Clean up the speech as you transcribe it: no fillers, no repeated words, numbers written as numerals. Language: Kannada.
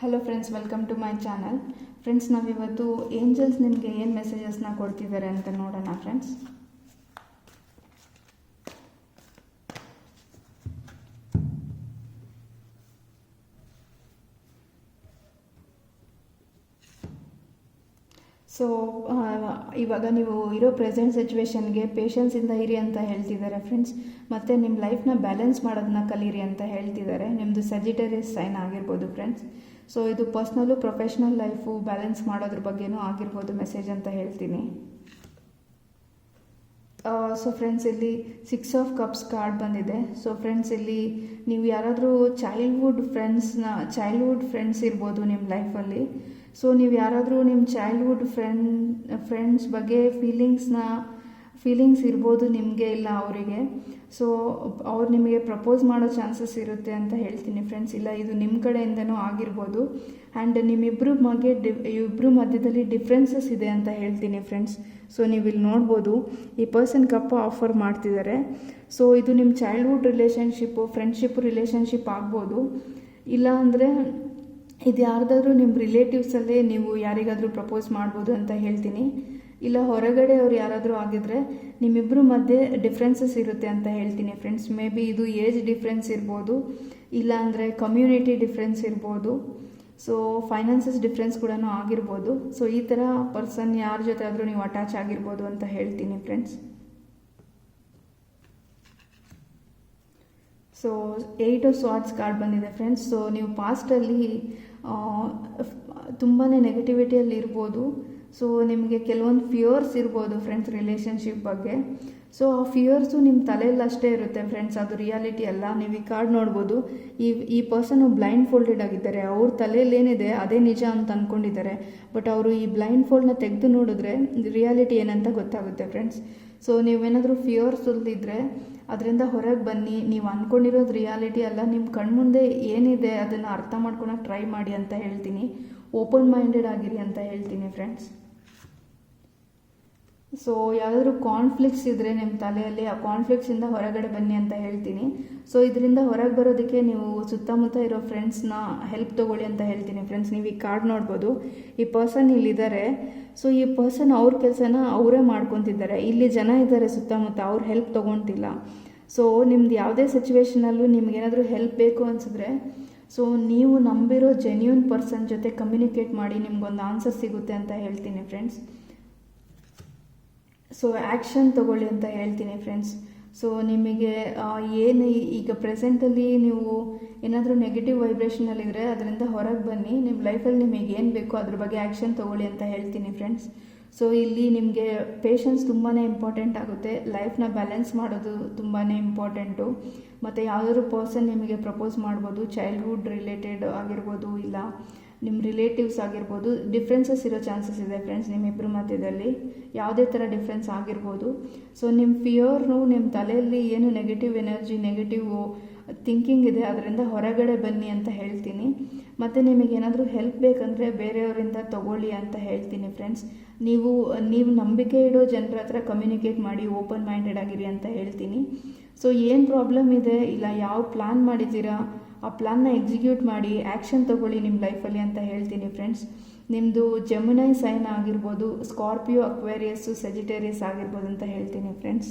Hello friends, welcome to my channel. Friends, ನಾವಿವತ್ತು ಏಂಜಲ್ಸ್ ನಿಮಗೆ ಏನು ಮೆಸೇಜಸ್ನ ಕೊಡ್ತಿದ್ದಾರೆ ಅಂತ ನೋಡೋಣ ಫ್ರೆಂಡ್ಸ್. ಸೊ ಇವಾಗ ನೀವು ಇರೋ ಪ್ರೆಸೆಂಟ್ ಸಿಚುವೇಶನ್ಗೆ ಪೇಷನ್ಸಿಂದ ಇರಿ ಅಂತ ಹೇಳ್ತಿದ್ದಾರೆ ಫ್ರೆಂಡ್ಸ್. ಮತ್ತು ನಿಮ್ಮ ಲೈಫ್ನ ಬ್ಯಾಲೆನ್ಸ್ ಮಾಡೋದನ್ನ ಕಲೀರಿ ಅಂತ ಹೇಳ್ತಿದ್ದಾರೆ. ನಿಮ್ಮದು ಸಜಿಟೇರಿಯಸ್ ಸೈನ್ ಆಗಿರ್ಬೋದು ಫ್ರೆಂಡ್ಸ್. ಸೊ ಇದು ಪರ್ಸ್ನಲ್ಲು ಪ್ರೊಫೆಷ್ನಲ್ ಲೈಫು ಬ್ಯಾಲೆನ್ಸ್ ಮಾಡೋದ್ರ ಬಗ್ಗೆನೂ ಆಗಿರ್ಬೋದು ಮೆಸೇಜ್ ಅಂತ ಹೇಳ್ತೀನಿ. ಸೊ ಫ್ರೆಂಡ್ಸ್, ಇಲ್ಲಿ 6 ಆಫ್ ಕಪ್ಸ್ ಕಾರ್ಡ್ ಬಂದಿದೆ. ಸೊ ಫ್ರೆಂಡ್ಸ್, ಇಲ್ಲಿ ನೀವು ಯಾರಾದರೂ ಚೈಲ್ಡ್ಹುಡ್ ಫ್ರೆಂಡ್ಸ್ ಇರ್ಬೋದು ನಿಮ್ಮ ಲೈಫಲ್ಲಿ. ಸೊ ನೀವು ಯಾರಾದರೂ ನಿಮ್ಮ ಚೈಲ್ಡ್ಹುಡ್ ಫ್ರೆಂಡ್ಸ್ ಬಗ್ಗೆ ಫೀಲಿಂಗ್ಸ್ ಇರ್ಬೋದು ನಿಮಗೆ, ಇಲ್ಲ ಅವರಿಗೆ. ಸೊ ಅವ್ರು ನಿಮಗೆ ಪ್ರಪೋಸ್ ಮಾಡೋ ಚಾನ್ಸಸ್ ಇರುತ್ತೆ ಅಂತ ಹೇಳ್ತೀನಿ ಫ್ರೆಂಡ್ಸ್. ಇಲ್ಲ, ಇದು ನಿಮ್ಮ ಕಡೆಯಿಂದನೂ ಆಗಿರ್ಬೋದು. ಆ್ಯಂಡ್ ಇಬ್ಬರು ಮಧ್ಯದಲ್ಲಿ ಡಿಫ್ರೆನ್ಸಸ್ ಇದೆ ಅಂತ ಹೇಳ್ತೀನಿ ಫ್ರೆಂಡ್ಸ್. ಸೊ ನೀವು ಇಲ್ಲಿ ನೋಡ್ಬೋದು, ಈ ಪರ್ಸನ್ ಕಪ್ಪ ಆಫರ್ ಮಾಡ್ತಿದ್ದಾರೆ. ಸೊ ಇದು ನಿಮ್ಮ ಚೈಲ್ಡ್ಹುಡ್ ಫ್ರೆಂಡ್ಶಿಪ್ ರಿಲೇಷನ್ಶಿಪ್ ಆಗ್ಬೋದು. ಇಲ್ಲ ಅಂದರೆ ಇದು ಯಾರ್ದಾದ್ರೂ ನಿಮ್ಮ ರಿಲೇಟಿವ್ಸಲ್ಲೇ ನೀವು ಯಾರಿಗಾದರೂ ಪ್ರಪೋಸ್ ಮಾಡ್ಬೋದು ಅಂತ ಹೇಳ್ತೀನಿ. ಇಲ್ಲ ಹೊರಗಡೆ ಅವ್ರು ಯಾರಾದರೂ ಆಗಿದ್ರೆ ನಿಮ್ಮಿಬ್ಬರು ಮಧ್ಯೆ ಡಿಫ್ರೆನ್ಸಸ್ ಇರುತ್ತೆ ಅಂತ ಹೇಳ್ತೀನಿ ಫ್ರೆಂಡ್ಸ್. ಮೇ ಬಿ ಇದು ಏಜ್ ಡಿಫ್ರೆನ್ಸ್ ಇರ್ಬೋದು, ಇಲ್ಲ ಅಂದರೆ ಕಮ್ಯುನಿಟಿ ಡಿಫ್ರೆನ್ಸ್ ಇರ್ಬೋದು. ಸೊ ಫೈನಾನ್ಸಸ್ ಡಿಫ್ರೆನ್ಸ್ ಕೂಡ ಆಗಿರ್ಬೋದು. ಸೊ ಈ ಥರ ಪರ್ಸನ್ ಯಾರ ಜೊತೆ ಆದರೂ ನೀವು ಅಟ್ಯಾಚ್ ಆಗಿರ್ಬೋದು ಅಂತ ಹೇಳ್ತೀನಿ ಫ್ರೆಂಡ್ಸ್. ಸೊ 8 ಆಫ್ ಸ್ವಾರ್ಡ್ಸ್ ಕಾರ್ಡ್ ಬಂದಿದೆ ಫ್ರೆಂಡ್ಸ್. ಸೊ ನೀವು ಪಾಸ್ಟಲ್ಲಿ ತುಂಬಾ ನೆಗೆಟಿವಿಟಿಯಲ್ಲಿ ಇರ್ಬೋದು. ಸೊ ನಿಮಗೆ ಕೆಲವೊಂದು ಫಿಯರ್ಸ್ ಇರ್ಬೋದು ಫ್ರೆಂಡ್ಸ್ ರಿಲೇಷನ್ಶಿಪ್ ಬಗ್ಗೆ. ಸೊ ಆ ಫಿಯರ್ಸು ನಿಮ್ಮ ತಲೆಯಲ್ಲಿ ಅಷ್ಟೇ ಇರುತ್ತೆ ಫ್ರೆಂಡ್ಸ್, ಅದು ರಿಯಾಲಿಟಿ ಅಲ್ಲ. ನೀವು ಈ ಕಾರ್ಡ್ ನೋಡ್ಬೋದು, ಈ ಪರ್ಸನ್ನು ಬ್ಲೈಂಡ್ ಫೋಲ್ಡೆಡ್ ಆಗಿದ್ದಾರೆ. ಅವ್ರ ತಲೆಯಲ್ಲಿ ಏನಿದೆ ಅದೇ ನಿಜ ಅಂತ ಅಂದ್ಕೊಂಡಿದ್ದಾರೆ. ಬಟ್ ಅವರು ಈ ಬ್ಲೈಂಡ್ ಫೋಲ್ಡ್ನ ತೆಗೆದು ನೋಡಿದ್ರೆ ರಿಯಾಲಿಟಿ ಏನಂತ ಗೊತ್ತಾಗುತ್ತೆ ಫ್ರೆಂಡ್ಸ್. ಸೊ ನೀವೇನಾದರೂ ಫಿಯರ್ಸಲ್ಲಿದ್ದರೆ ಅದರಿಂದ ಹೊರಗೆ ಬನ್ನಿ. ನೀವು ಅಂದ್ಕೊಂಡಿರೋದು ರಿಯಾಲಿಟಿ ಅಲ್ಲ, ನಿಮ್ಮ ಕಣ್ಮುಂದೆ ಏನಿದೆ ಅದನ್ನು ಅರ್ಥ ಮಾಡ್ಕೊಳಕ್ಕೆ ಟ್ರೈ ಮಾಡಿ ಅಂತ ಹೇಳ್ತೀನಿ. ಓಪನ್ ಮೈಂಡೆಡ್ ಆಗಿರಿ ಅಂತ ಹೇಳ್ತೀನಿ ಫ್ರೆಂಡ್ಸ್. ಸೊ ಯಾವುದಾದ್ರೂ ಕಾನ್ಫ್ಲಿಕ್ಟ್ಸ್ ಇದ್ದರೆ ನಿಮ್ಮ ತಲೆಯಲ್ಲಿ, ಆ ಕಾನ್ಫ್ಲಿಕ್ಟ್ಸಿಂದ ಹೊರಗಡೆ ಬನ್ನಿ ಅಂತ ಹೇಳ್ತೀನಿ. ಸೊ ಇದರಿಂದ ಹೊರಗೆ ಬರೋದಕ್ಕೆ ನೀವು ಸುತ್ತಮುತ್ತ ಇರೋ ಫ್ರೆಂಡ್ಸ್ನ ಹೆಲ್ಪ್ ತೊಗೊಳ್ಳಿ ಅಂತ ಹೇಳ್ತೀನಿ ಫ್ರೆಂಡ್ಸ್. ನೀವು ಈ ಕಾರ್ಡ್ ನೋಡ್ಬೋದು, ಈ ಪರ್ಸನ್ ಇಲ್ಲಿದ್ದಾರೆ. ಸೊ ಈ ಪರ್ಸನ್ ಅವ್ರ ಕೆಲಸನ ಅವರೇ ಮಾಡ್ಕೊತಿದ್ದಾರೆ. ಇಲ್ಲಿ ಜನ ಇದ್ದಾರೆ ಸುತ್ತಮುತ್ತ, ಅವ್ರ ಹೆಲ್ಪ್ ತೊಗೊತಿಲ್ಲ. ಸೊ ನಿಮ್ದು ಯಾವುದೇ ಸಿಚುವೇಶನಲ್ಲೂ ನಿಮ್ಗೇನಾದರೂ ಹೆಲ್ಪ್ ಬೇಕು ಅನಿಸಿದ್ರೆ, ಸೊ ನೀವು ನಂಬಿರೋ ಜೆನ್ಯೂನ್ ಪರ್ಸನ್ ಜೊತೆ ಕಮ್ಯುನಿಕೇಟ್ ಮಾಡಿ, ನಿಮ್ಗೊಂದು ಆನ್ಸರ್ ಸಿಗುತ್ತೆ ಅಂತ ಹೇಳ್ತೀನಿ ಫ್ರೆಂಡ್ಸ್. ಸೊ ಆ್ಯಕ್ಷನ್ ತೊಗೊಳ್ಳಿ ಅಂತ ಹೇಳ್ತೀನಿ ಫ್ರೆಂಡ್ಸ್. ಸೊ ನಿಮಗೆ ಏನು ಈಗ ಪ್ರೆಸೆಂಟಲ್ಲಿ ನೀವು ಏನಾದರೂ ನೆಗೆಟಿವ್ ವೈಬ್ರೇಷನಲ್ಲಿದ್ದರೆ ಅದರಿಂದ ಹೊರಗೆ ಬನ್ನಿ. ನಿಮ್ಮ ಲೈಫಲ್ಲಿ ನಿಮಗೆ ಏನು ಬೇಕೋ ಅದ್ರ ಬಗ್ಗೆ ಆ್ಯಕ್ಷನ್ ತೊಗೊಳ್ಳಿ ಅಂತ ಹೇಳ್ತೀನಿ ಫ್ರೆಂಡ್ಸ್. ಸೊ ಇಲ್ಲಿ ನಿಮಗೆ ಪೇಷನ್ಸ್ ತುಂಬಾ ಇಂಪಾರ್ಟೆಂಟ್ ಆಗುತ್ತೆ. ಲೈಫ್ನ ಬ್ಯಾಲೆನ್ಸ್ ಮಾಡೋದು ತುಂಬಾ ಇಂಪಾರ್ಟೆಂಟು. ಮತ್ತು ಯಾವುದಾದ್ರು ಪರ್ಸನ್ ನಿಮಗೆ ಪ್ರಪೋಸ್ ಮಾಡ್ಬೋದು, ಚೈಲ್ಡ್ಹುಡ್ ರಿಲೇಟೆಡ್ ಆಗಿರ್ಬೋದು, ಇಲ್ಲ ನಿಮ್ಮ ರಿಲೇಟಿವ್ಸ್ ಆಗಿರ್ಬೋದು. ಡಿಫ್ರೆನ್ಸಸ್ ಇರೋ ಚಾನ್ಸಸ್ ಇದೆ ಫ್ರೆಂಡ್ಸ್ ನಿಮ್ಮಿಬ್ಬರ ಮಧ್ಯದಲ್ಲಿ, ಯಾವುದೇ ಥರ ಡಿಫ್ರೆನ್ಸ್ ಆಗಿರ್ಬೋದು. ಸೊ ನಿಮ್ಮ ಫಿಯರ್ನು, ನಿಮ್ಮ ತಲೆಯಲ್ಲಿ ಏನು ನೆಗೆಟಿವ್ ಎನರ್ಜಿ, ನೆಗೆಟಿವ್ ಥಿಂಕಿಂಗ್ ಇದೆ ಅದರಿಂದ ಹೊರಗಡೆ ಬನ್ನಿ ಅಂತ ಹೇಳ್ತೀನಿ. ಮತ್ತು ನಿಮಗೇನಾದರೂ ಹೆಲ್ಪ್ ಬೇಕಂದರೆ ಬೇರೆಯವರಿಂದ ತೊಗೊಳ್ಳಿ ಅಂತ ಹೇಳ್ತೀನಿ ಫ್ರೆಂಡ್ಸ್. ನೀವು ನಂಬಿಕೆ ಇಡೋ ಜನರ ಹತ್ರ ಕಮ್ಯುನಿಕೇಟ್ ಮಾಡಿ, ಓಪನ್ ಮೈಂಡೆಡ್ ಆಗಿರಿ ಅಂತ ಹೇಳ್ತೀನಿ. ಸೊ ಏನು ಪ್ರಾಬ್ಲಮ್ ಇದೆ, ಇಲ್ಲ ಯಾವ ಪ್ಲ್ಯಾನ್ ಮಾಡಿದ್ದೀರಾ ಆ ಪ್ಲ್ಯಾನ್ನ ಎಕ್ಸಿಕ್ಯೂಟ್ ಮಾಡಿ, ಆ್ಯಕ್ಷನ್ ತೊಗೊಳ್ಳಿ ನಿಮ್ಮ ಲೈಫಲ್ಲಿ ಅಂತ ಹೇಳ್ತೀನಿ ಫ್ರೆಂಡ್ಸ್. ನಿಮ್ಮದು ಜೆಮಿನೈ ಸೈನ್ ಆಗಿರ್ಬೋದು, ಸ್ಕಾರ್ಪಿಯೋ, ಅಕ್ವೇರಿಯಸ್ಸು, ಸಜಿಟೇರಿಯಸ್ ಆಗಿರ್ಬೋದು ಅಂತ ಹೇಳ್ತೀನಿ ಫ್ರೆಂಡ್ಸ್.